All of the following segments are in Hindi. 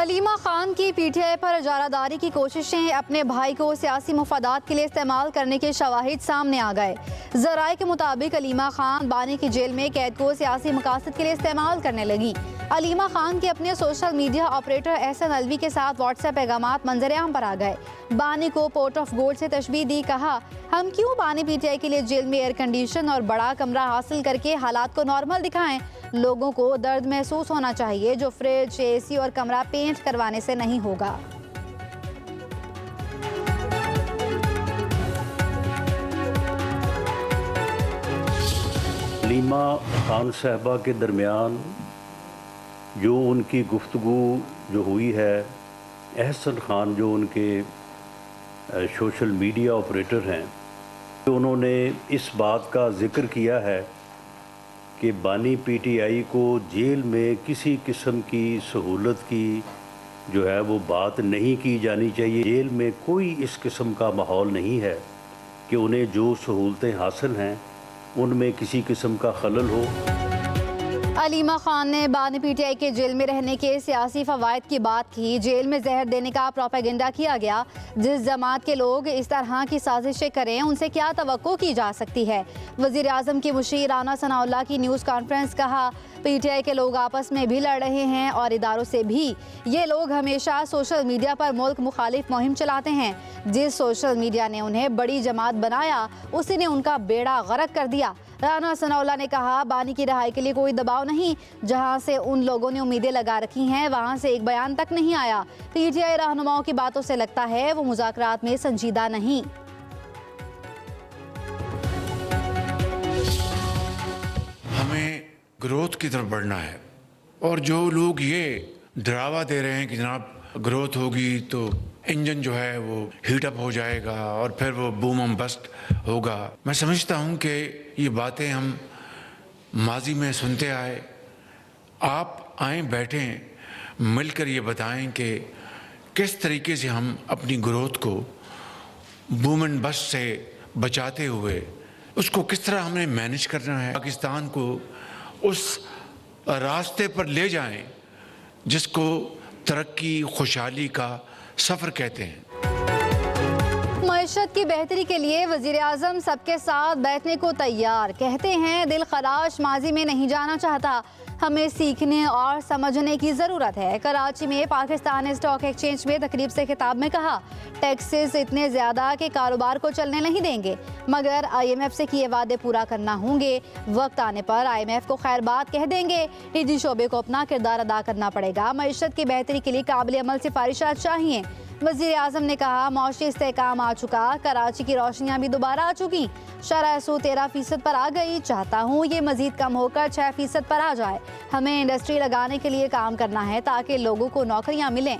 अलीमा खान की पीटीआई पर इजारादारी की कोशिशें अपने भाई को सियासी मुफादात के लिए इस्तेमाल करने के शवाहिद सामने आ गए। ज़राए के मुताबिक अलीमा खान बानी की जेल में कैद को सियासी मकासद के लिए इस्तेमाल करने लगी। अलीमा खान के अपने social media operator Ehsan Alvi के साथ व्हाट्सएप पैगामात मंजर-ए-आम पर आ गए। बानी को पोर्ट ऑफ गोल्ड से तशबीह दी, कहा हम क्यों बानी पीटीआई के लिए जेल में एयर कंडीशन और बड़ा कमरा हासिल करके हालात को नॉर्मल दिखाएं। लोगों को दर्द महसूस होना चाहिए जो फ्रिज, एसी और कमरा पेंट करवाने से नहीं होगा। अलीमा खान साहबा के दरमियान जो उनकी गुफ्तगू जो हुई है, एहसन खान जो उनके सोशल मीडिया ऑपरेटर हैं, तो उन्होंने इस बात का ज़िक्र किया है कि बानी पीटीआई को जेल में किसी किस्म की सहूलत की जो है वो बात नहीं की जानी चाहिए। जेल में कोई इस किस्म का माहौल नहीं है कि उन्हें जो सहूलतें हासिल हैं उनमें किसी किस्म का खलल हो। अलीमा खान ने बानी पीटीआई के जेल में रहने के सियासी फ़वाइद की बात की। जेल में जहर देने का प्रोपेगेंडा किया गया। जिस जमात के लोग इस तरह की साजिशें करें उनसे क्या तवक्को की जा सकती है। वज़ीर आज़म की मुशीर राना सनाउल्लाह की न्यूज़ कॉन्फ्रेंस, कहा पीटीआई के लोग आपस में भी लड़ रहे हैं और इदारों से भी। ये लोग हमेशा सोशल मीडिया पर मुल्क मुखालिफ मुहिम चलाते हैं। जिस सोशल मीडिया ने उन्हें बड़ी जमात बनाया उसी ने उनका बेड़ा गर्क कर दिया। राना सनाउल्लाह ने कहा बानी की रिहाई के लिए कोई दबाव नहीं। जहां से उन लोगों ने उम्मीदें लगा रखी हैं वहां से एक बयान तक नहीं आया। पीटीआई रहनुमाओं की बातों से लगता है वो मुज़ाकरात में संजीदा नहीं। हमें ग्रोथ की तरफ बढ़ना है और जो लोग ये डरावा दे रहे हैं कि जनाब ग्रोथ होगी तो इंजन जो है वो हीटअप हो जाएगा और फिर वो बूम एंड बस्ट होगा, मैं समझता हूँ कि ये बातें हम माजी में सुनते आए। आप आए बैठें मिलकर ये बताएं कि किस तरीके से हम अपनी ग्रोथ को बूम एंड बस्ट से बचाते हुए उसको किस तरह हमें मैनेज करना है, पाकिस्तान को उस रास्ते पर ले जाएं जिसको तरक्की खुशहाली का सफ़र कहते हैं। मईशत की बेहतरी के लिए वज़ीर आज़म सबके साथ बैठने को तैयार। कहते हैं दिल खराश माजी में नहीं जाना चाहता, हमें सीखने और समझने की ज़रूरत है। कराची में पाकिस्तान स्टॉक एक्सचेंज में तकरीब से खिताब में कहा टैक्सेस इतने ज़्यादा कि कारोबार को चलने नहीं देंगे, मगर IMF से किए वादे पूरा करना होंगे। वक्त आने पर IMF को खैर बात कह देंगे। निजी शोबे को अपना किरदार अदा करना पड़ेगा। मईशत की बेहतरी के लिए काबिल अमल सिफारिशात चाहिए। वज़ीर आज़म ने कहा मौशी इस्तेहकाम आ चुका, कराची की रोशनियाँ भी दोबारा आ चुकी। शरह सूद 13% पर आ गई। चाहता हूँ ये मज़ीद कम होकर 6% पर आ जाए। हमें इंडस्ट्री लगाने के लिए काम करना है ताकि लोगों को नौकरियाँ मिलें।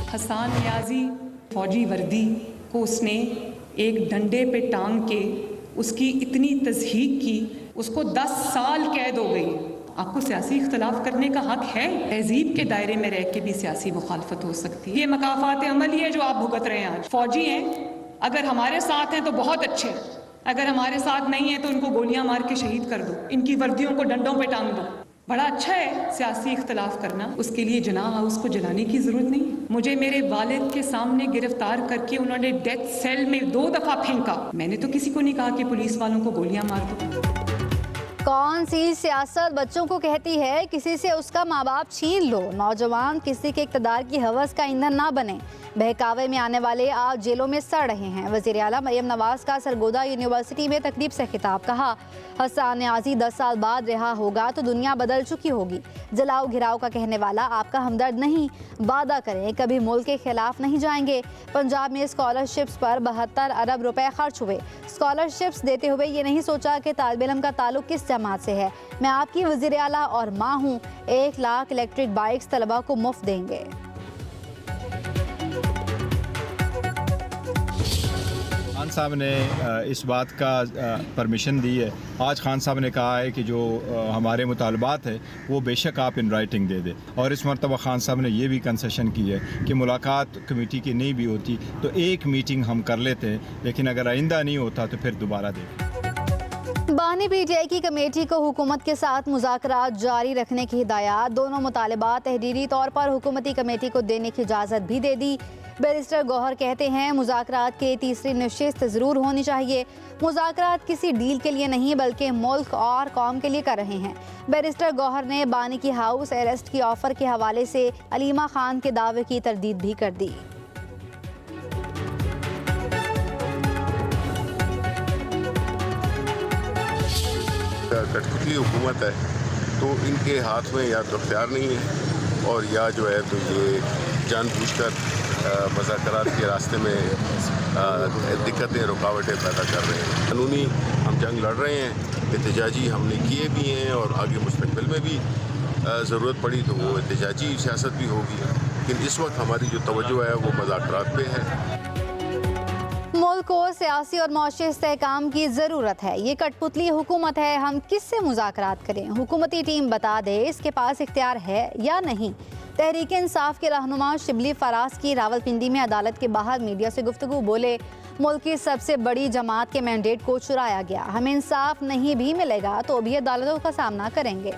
हसन नियाज़ी फौजी वर्दी को उसने एक डंडे पे टांग के उसकी इतनी तज़हीक की, उसको 10 साल कैद हो गई। आपको सियासी इख्तलाफ करने का हक है, तहजीब के दायरे में रह के भी सियासी मुखालफत हो सकती है। ये मकाफात अमली है जो आप भुगत रहे हैं। आज फौजी हैं, अगर हमारे साथ हैं तो बहुत अच्छे, अगर हमारे साथ नहीं है तो उनको गोलियां मार के शहीद कर दो, इनकी वर्दियों को डंडों पे टांग दो। बड़ा अच्छा है सियासी इख्तलाफ करना, उसके लिए जनाह हाउस को जलाने की जरूरत नहीं। मुझे मेरे वालिद के सामने गिरफ्तार करके उन्होंने डेथ सेल में 2 दफा फेंका। मैंने तो किसी को नहीं कहा कि पुलिस वालों को गोलियां मार दो। कौन सी सियासत बच्चों को कहती है किसी से उसका माँ बाप छीन लो। नौजवान किसी के इक़्तिदार की हवस का ईंधन ना बने। बहकावे में आने वाले आज जेलों में सड़ रहे हैं। वज़ीर आला मरियम नवाज का सरगोदा यूनिवर्सिटी में तकरीब से खिताब, कहा हसन नियाज़ी 10 साल बाद रिहा होगा तो दुनिया बदल चुकी होगी। जलाओ घिराव का कहने वाला आपका हमदर्द नहीं। वादा करें कभी मुल्क के खिलाफ नहीं जाएंगे। पंजाब में स्कॉलरशिप्स पर 72 अरब रुपए खर्च हुए। स्कॉलरशिप्स देते हुए ये नहीं सोचा कि तालिब इल्म का ताल्लुक किस जमात से है। मैं आपकी वज़ीर आला और माँ हूँ। 1 लाख इलेक्ट्रिक बाइक्स तलबा को मुफ्त देंगे। खान साहब ने इस बात का परमिशन दी है। आज खान साहब ने कहा है कि जो हमारे मुतालबात है वो बेशक आप इन राइटिंग दे दें, और इस मरतबा खान साहब ने ये भी कंसेशन की है कि मुलाकात कमेटी की नहीं भी होती तो एक मीटिंग हम कर लेते हैं, लेकिन अगर आइंदा नहीं होता तो फिर दोबारा देखें। बानी पीटीआई की कमेटी को हुकूमत के साथ मुज़ाकरात जारी रखने की हिदायत। दोनों मुतालबात तहरीरी तौर पर हुकूमती कमेटी को देने की इजाज़त भी दे दी। बैरिस्टर गौहर कहते हैं मुज़ाकरात के तीसरी नशिस्त ज़रूर होनी चाहिए। मुज़ाकरात किसी डील के लिए नहीं बल्कि मुल्क और कौम के लिए कर रहे हैं। बैरिस्टर गौहर ने बानी की हाउस अरेस्ट की ऑफ़र के हवाले से अलीमा खान के दावे की तरदीद भी कर दी। कठपुतली हुकूमत है तो इनके हाथ में या तो अख्तियार नहीं है और या जो है तो ये जानबूझकर मुज़ाकरात के रास्ते में दिक्कतें रुकावटें पैदा कर रहे हैं। कानूनी हम जंग लड़ रहे हैं, एहतजाजी हमने किए भी हैं और आगे मुस्तकबिल में भी ज़रूरत पड़ी तो वो एहतजाजी सियासत भी होगी, लेकिन इस वक्त हमारी जो तवज्जो है वो मुज़ाकरात पे है। मुल्क को सियासी और मौशी इस्तेहकाम की ज़रूरत है। ये कठपुतली हुकूमत है, हम किससे मुज़ाकरात करें? हुकूमती टीम बता दे इसके पास इख्तियार है या नहीं। तहरीक इंसाफ के रहनुमा शिबली फराज की रावलपिंडी में अदालत के बाहर मीडिया से गुफ्तगू। बोले, मुल्क की सबसे बड़ी जमात के मैंडेट को चुराया गया, हमें इंसाफ नहीं भी मिलेगा तो भी अदालतों का सामना करेंगे।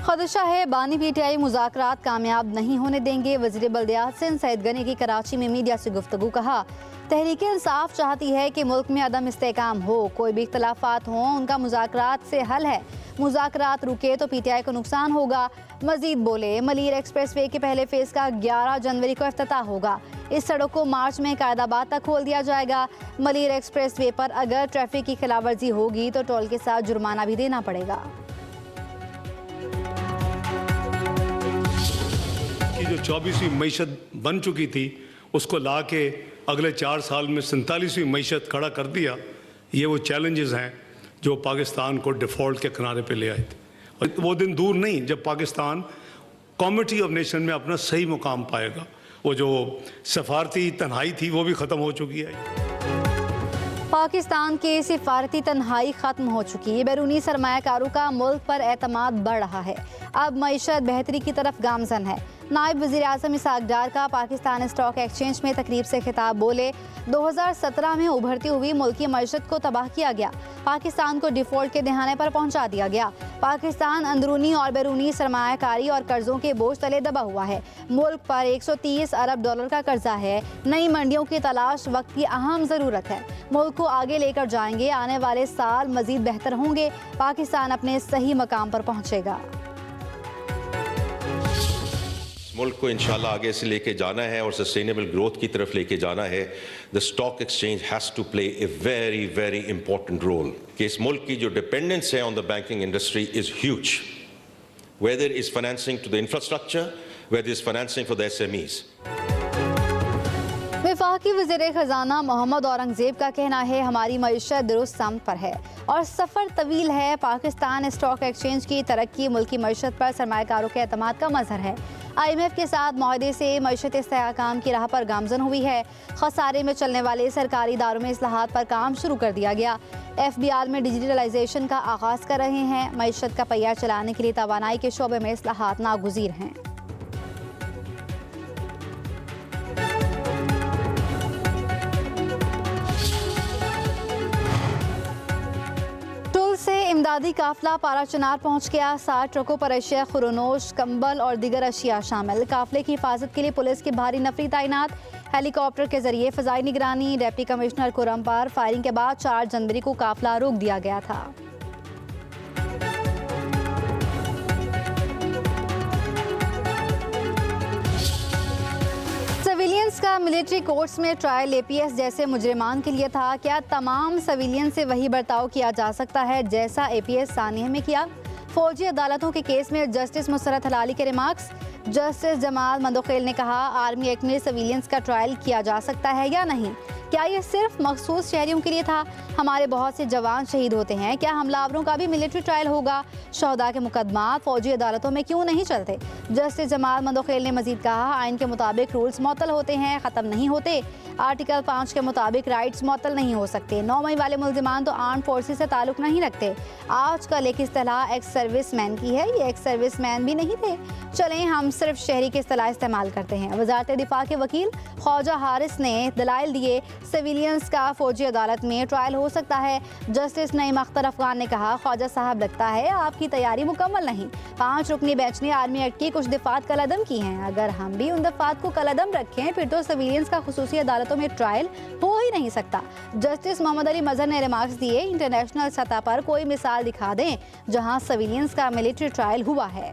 खदशा है बानी पीटीआई मुज़ाकरात कामयाब नहीं होने देंगे। वज़ीर बल्दियात सिंध सईद गनी की कराची में मीडिया से गुफ्तगू। कहा, तहरीक इंसाफ चाहती है कि मुल्क में अदम इस्तेहकाम हो, कोई भी इख्तलाफात हों उनका मुज़ाकरात से हल है। मुज़ाकरात रुके तो पीटीआई को नुकसान होगा। मजीद बोले, मलीर एक्सप्रेस वे के पहले फेज़ का 11 जनवरी को इफ्तिताह होगा। इस सड़क को मार्च में कायदाबाद तक खोल दिया जाएगा। मलीर एक्सप्रेस वे पर अगर ट्रैफिक की खिलाफवर्जी होगी तो टोल के साथ जुर्माना भी देना पड़ेगा। जो 24वीं मईशत बन चुकी थी उसको ला के अगले 4 साल में 47वीं मईशत खड़ा कर दिया। ये वो चैलेंजेस हैं जो पाकिस्तान को डिफ़ॉल्ट के किनारे पे ले आए थे और वो दिन दूर नहीं जब पाकिस्तान कॉमिटी ऑफ नेशन में अपना सही मुकाम पाएगा। वो जो सफारती तन्हाई थी वो भी ख़त्म हो चुकी है। पाकिस्तान की सिफारती तन्हाई खत्म हो चुकी है। बैरूनी सरमायाकारों का मुल्क पर एतमाद बढ़ रहा है। अब मईशत बेहतरी की तरफ गामजन है। नायब वज़ीर आज़म इसहाक डार का पाकिस्तान स्टॉक एक्सचेंज में तकरीब से खिताब। बोले, 2017 में उभरती हुई मुल्की मईशत को तबाह किया गया, पाकिस्तान को डिफ़ॉल्ट के दहाने पर पहुंचा दिया गया। पाकिस्तान अंदरूनी और बैरूनी सरमायाकारी और कर्जों के बोझ तले दबा हुआ है। मुल्क पर 130 अरब डॉलर का कर्जा है। नई मंडियों की तलाश वक्त की अहम ज़रूरत है। मुल्क को आगे लेकर जाएंगे, आने वाले साल मज़ीद बेहतर होंगे, पाकिस्तान अपने सही मकाम पर पहुँचेगा। मुल्क को इंशाल्लाह आगे से लेके जाना है और सस्टेनेबल ग्रोथ की तरफ लेके जाना है। The stock exchange has to play a very very important role कि इस मुल्क की जो डिपेंडेंस है on the banking industry is huge, whether is financing to the infrastructure, whether is financing for the SMEs। वफाकी वज़ीर ख़जाना मोहम्मद औरंगज़ेब का कहना है, हमारी मईशत दुरुस्त समत पर है और सफ़र तवील है। पाकिस्तान स्टॉक एक्सचेंज की तरक्की मुल्की मईशत पर सरमायाकारों के एतमाद का मज़हर है। IMF के साथ मुआहदे से मईशत इस्तेहकाम की राह पर गामजन हुई है। खसारे में चलने वाले सरकारी इदारों में इस्लाहात पर काम शुरू कर दिया गया। FBR में डिजिटलाइजेशन का आगाज़ कर रहे हैं। मईशत का पहिया चलाने के लिए तवानाई के शोबे में इस्लाहात नागुज़ीर हैं। इमदादी काफिला पारा चनार पहुंच गया। 60 ट्रकों पर अशिया खुरोनोश, कंबल और दीगर अशिया शामिल। काफिले की हिफाजत के लिए पुलिस की भारी नफरी तैनात। हेलीकॉप्टर के जरिए फ़ज़ाई निगरानी। डिप्टी कमिश्नर खुरम पर फायरिंग के बाद 4 जनवरी को काफिला रोक दिया गया था। सिविलियंस का मिलिट्री कोर्ट्स में ट्रायल APS जैसे मुजरिमान के लिए था। क्या तमाम सिविलियन से वही बर्ताव किया जा सकता है जैसा APS सानिया में किया? फौजी अदालतों के केस में जस्टिस मुसरत हलाली के रिमार्क्स। जस्टिस जमाल मंदोखेल ने कहा, आर्मी एक्ट में सिविलियंस का ट्रायल किया जा सकता है या नहीं? क्या ये सिर्फ मखसूस शहरियों के लिए था? हमारे बहुत से जवान शहीद होते हैं, क्या हमलावरों का भी मिलिट्री ट्रायल होगा? शहदा के मुकदमात फौजी अदालतों में क्यों नहीं चलते? जस्टिस जमाल मंदोखेल ने मजीद कहा, आइन के मुताबिक रूल्स मुअत्तल होते हैं, ख़त्म नहीं होते। आर्टिकल 5 के मुताबिक राइट्स मुअत्तल नहीं हो सकते। 9 मई वाले मुल्जिमान तो आर्म फोर्सेस से ताल्लुक नहीं रखते। आजकल एक इस्तेलाह एक्स सर्विस मैन की है, ये एक्स सर्विस मैन भी नहीं थे। चलें हम सिर्फ शहरी की इस्तेलाह इस्तेमाल करते हैं। वज़ारत दिफा के वकील ख्वाजा हारिस ने दलाइल दिए, सिविलियंस का फौजी अदालत में ट्रायल हो सकता है। जस्टिस नईम अख्तर अफगान ने कहा, ख्वाजा साहब लगता है आपकी तैयारी मुकम्मल नहीं। 5 रुकनी बेंच ने आर्मी एक्ट की कुछ दफात कलअदम की हैं। अगर हम भी उन दफात को कलअदम रखें फिर तो सिविलियंस का खुसूसी अदालतों में ट्रायल हो ही नहीं सकता। जस्टिस मोहम्मद अली मजहर ने रिमार्क्स दिए, इंटरनेशनल सतह पर कोई मिसाल दिखा दें जहां सिविलियंस का मिलिट्री ट्रायल हुआ है।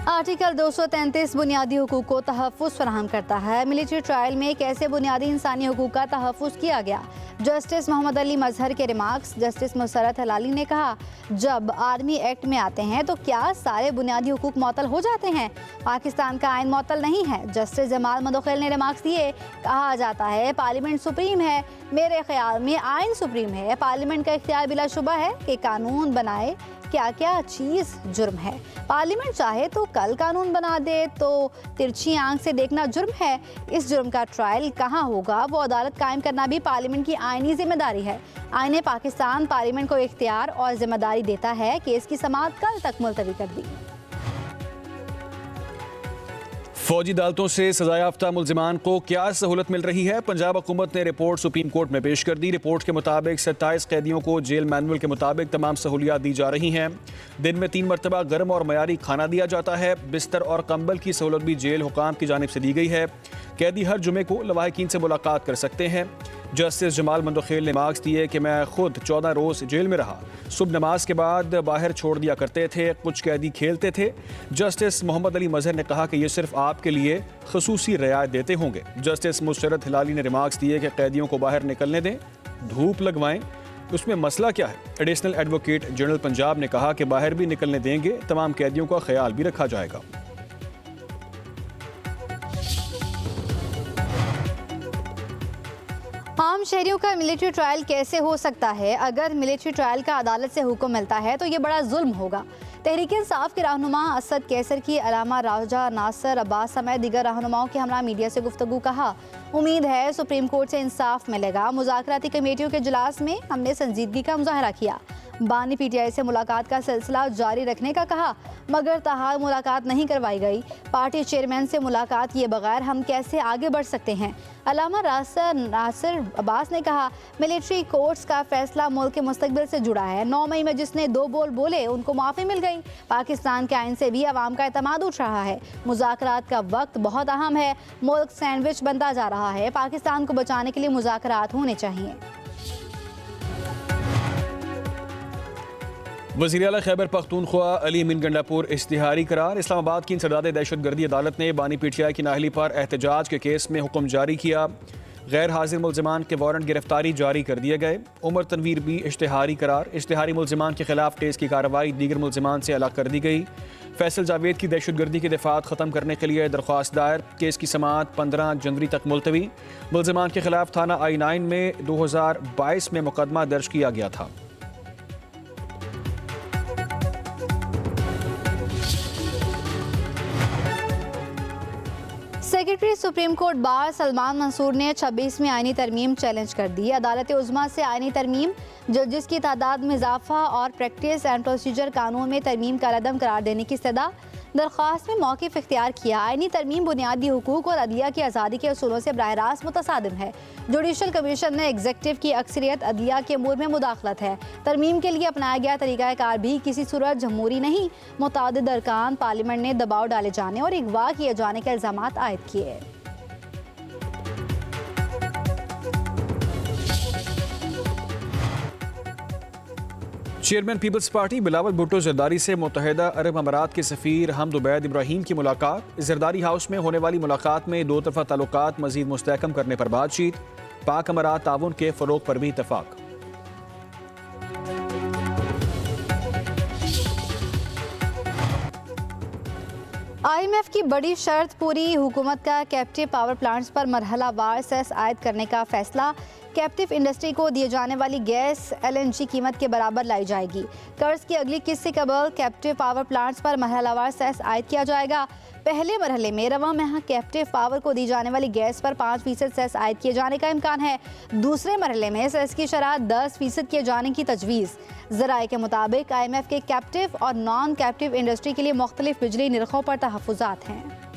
आर्टिकल 233 बुनियादी हुकूक को तहफ़्फ़ुज़ फराहम करता है। मिलिट्री ट्रायल में कैसे बुनियादी इंसानी हुकूक का तहफ़्फ़ुज़ किया गया? जस्टिस मोहम्मद अली मजहर के रिमार्क्स। जस्टिस मुसरत हलाली ने कहा, जब आर्मी एक्ट में आते हैं तो क्या सारे बुनियादी हुकूक मुअत्तल हो जाते हैं? पाकिस्तान का आइन मुअत्तल नहीं है। जस्टिस जमाल मंदोखेल ने रिमार्क्स दिए, कहा जाता है पार्लियामेंट सुप्रीम है। मेरे ख्याल में आइन सुप्रीम है। पार्लियामेंट का इख्तियार बिलाशुबा है कि कानून बनाए। क्या क्या चीज़ जुर्म है? पार्लियामेंट चाहे तो कल कानून बना दे तो तिरछी आंख से देखना जुर्म है। इस जुर्म का ट्रायल कहाँ होगा? वो अदालत कायम करना भी पार्लियामेंट की आइनी जिम्मेदारी है। आईने पाकिस्तान पार्लियामेंट को इख्तियार और जिम्मेदारी देता है कि इसकी समाअत कल तक मुलतवी कर दी। फौजी अदालतों से सजायाफ्ता मुल्जिमान को क्या सहूलत मिल रही है? पंजाब हुकूमत ने रिपोर्ट सुप्रीम कोर्ट में पेश कर दी। रिपोर्ट के मुताबिक 27 कैदियों को जेल मैनुअल के मुताबिक तमाम सहूलियात दी जा रही हैं। दिन में 3 मरतबा गर्म और मयारी खाना दिया जाता है। बिस्तर और कंबल की सहूलत भी जेल हुकाम की जानिब से दी गई है। कैदी हर जुमे को लवाहिकीन से मुलाकात कर सकते हैं। जस्टिस जमाल मंदोखेल ने मार्क्स दिए कि मैं खुद 14 रोज़ जेल में रहा। सुबह नमाज के बाद बाहर छोड़ दिया करते थे। कुछ कैदी खेलते थे। जस्टिस मोहम्मद अली मजहर ने कहा कि ये सिर्फ आपके लिए खसूसी रियायत देते होंगे। जस्टिस मुशर्रत हिलाली ने रिमार्क्स दिए कि कैदियों को बाहर निकलने दें, धूप लगवाएं, उसमें मसला क्या है? एडिशनल एडवोकेट जनरल पंजाब ने कहा कि बाहर भी निकलने देंगे, तमाम कैदियों का ख्याल भी रखा जाएगा। आम शहरियों का मिलिट्री ट्रायल कैसे हो सकता है? अगर मिलिट्री ट्रायल का अदालत से हुक्म मिलता है तो ये बड़ा जुल्म होगा। तहरीक इंसाफ के रहनुमा असद कैसर की अलामा राजा नासिर अब्बास समेत दीगर रहनुमाओं के हमरा मीडिया से गुफ्तगू कहा, उम्मीद है सुप्रीम कोर्ट से इंसाफ मिलेगा। मुज़ाकराती कमेटियों के इजलास में हमने संजीदगी का मुजाहरा किया। बानी पीटीआई से मुलाकात का सिलसिला जारी रखने का कहा, मगर ताहाल मुलाकात नहीं करवाई गई। पार्टी चेयरमैन से मुलाकात किए बगैर हम कैसे आगे बढ़ सकते हैं? अलामा राजा नासिर अब्बास ने कहा, मिलिट्री कोर्ट्स का फैसला मुल्क के मुस्तकबिल से जुड़ा है। 9 मई में जिसने 2 बोल बोले उनको माफ़ी मिल गई। पाकिस्तान के आइन से भी अवाम का एतमाद उठ रहा है। मुज़ाकरात का वक्त बहुत अहम है। मुल्क सैंडविच बनता जा रहा है। पाकिस्तान को बचाने के लिए मुज़ाकरात होने चाहिए। वज़ीर आला खैबर पख्तूनख्वा अली अमीन गंडापुर इश्तिहारी करार। इस्लामाबाद की इंसदाद दहशतगर्दी अदालत ने बानी पीटीआई की नाहली पर एहतजाज के केस में हुक्म जारी किया। गैर हाजिर मुल्जिमान के वारंट गिरफ्तारी जारी कर दिए गए। उमर तनवीर भी इश्तिहारी करार। इश्तिहारी मुल्जिमान के खिलाफ टेस्ट की कार्रवाई दीगर मुल्जिमान से अलग कर दी गई। फैसल जावेद की दहशतगर्दी की दफात ख़त्म करने के लिए दरख्वास्त दायर। केस की समाअत 15 जनवरी तक मुलतवी। मुल्जिमान के खिलाफ थाना I-9 में 2022 में मुकदमा दर्ज किया गया था। Secretary supreme court bar Salman Mansoor ने 26वीं आईनी तरमीम चैलेंज कर दी। अदालत उज़्मा से आईनी तरमीम, जजेस की तादाद में इजाफा और प्रैक्टिस एंड प्रोसीजर कानून में तरमीम का रदम करार देने की सदा। दरख्वास्त में मौक़िफ़ इख्तियार किया। आईनी तरमीम बुनियादी हुकूक और अदलिया की आज़ादी के असूलों से बराह रास्त मुतसादिम है। जुडिशल कमीशन में एग्जीक्यूटिव की अक्सरियत अदलिया के अमूर में मुदाखलत है। तरमीम के लिए अपनाया गया तरीक़ाकार भी किसी सूरत जमहूरी नहीं। मुतादिद अरकान पार्लियामेंट ने दबाव डाले जाने और अगवा किए जाने के इल्ज़ामात आयद किए। Chairman Peoples Party Bilawal Bhutto Zardari से मुत्तहिदा अरब अमारात के सफ़ीर हमद उबैद इब्राहीम की मुलाकात। जरदारी हाउस में होने वाली मुलाकात में 2 तरफ़ा ताल्लुकात मज़ीद मुस्तहकम करने पर बातचीत। पाक अमारात ताउन के फ़रोग़ पर भी इत्तफ़ाक़। IMF की बड़ी शर्त पूरी, हुकूमत का कैप्टिव पावर प्लांट्स पर मरहलावार सेस आयद करने का फैसला। कैप्टिव इंडस्ट्री को दिए जाने वाली गैस LNG कीमत के बराबर लाई जाएगी। कर्ज की अगली किस्त से कबल कैप्टिव पावर प्लांट्स पर मरहलावार सेस आयद किया जाएगा। पहले मरहले में रवा माह कैप्टिव पावर को दी जाने वाली गैस पर 5% सेस आयद किए जाने का इम्कान है। दूसरे मरहले में सेस की शरह 10% किए जाने की तजवीज़। ज़राए के मुताबिक IMF के कैप्टिव और नॉन कैप्टिव इंडस्ट्री के लिए मुख्तलिफ बिजली निर्खों पर तहफ़्फ़ुज़ात हैं।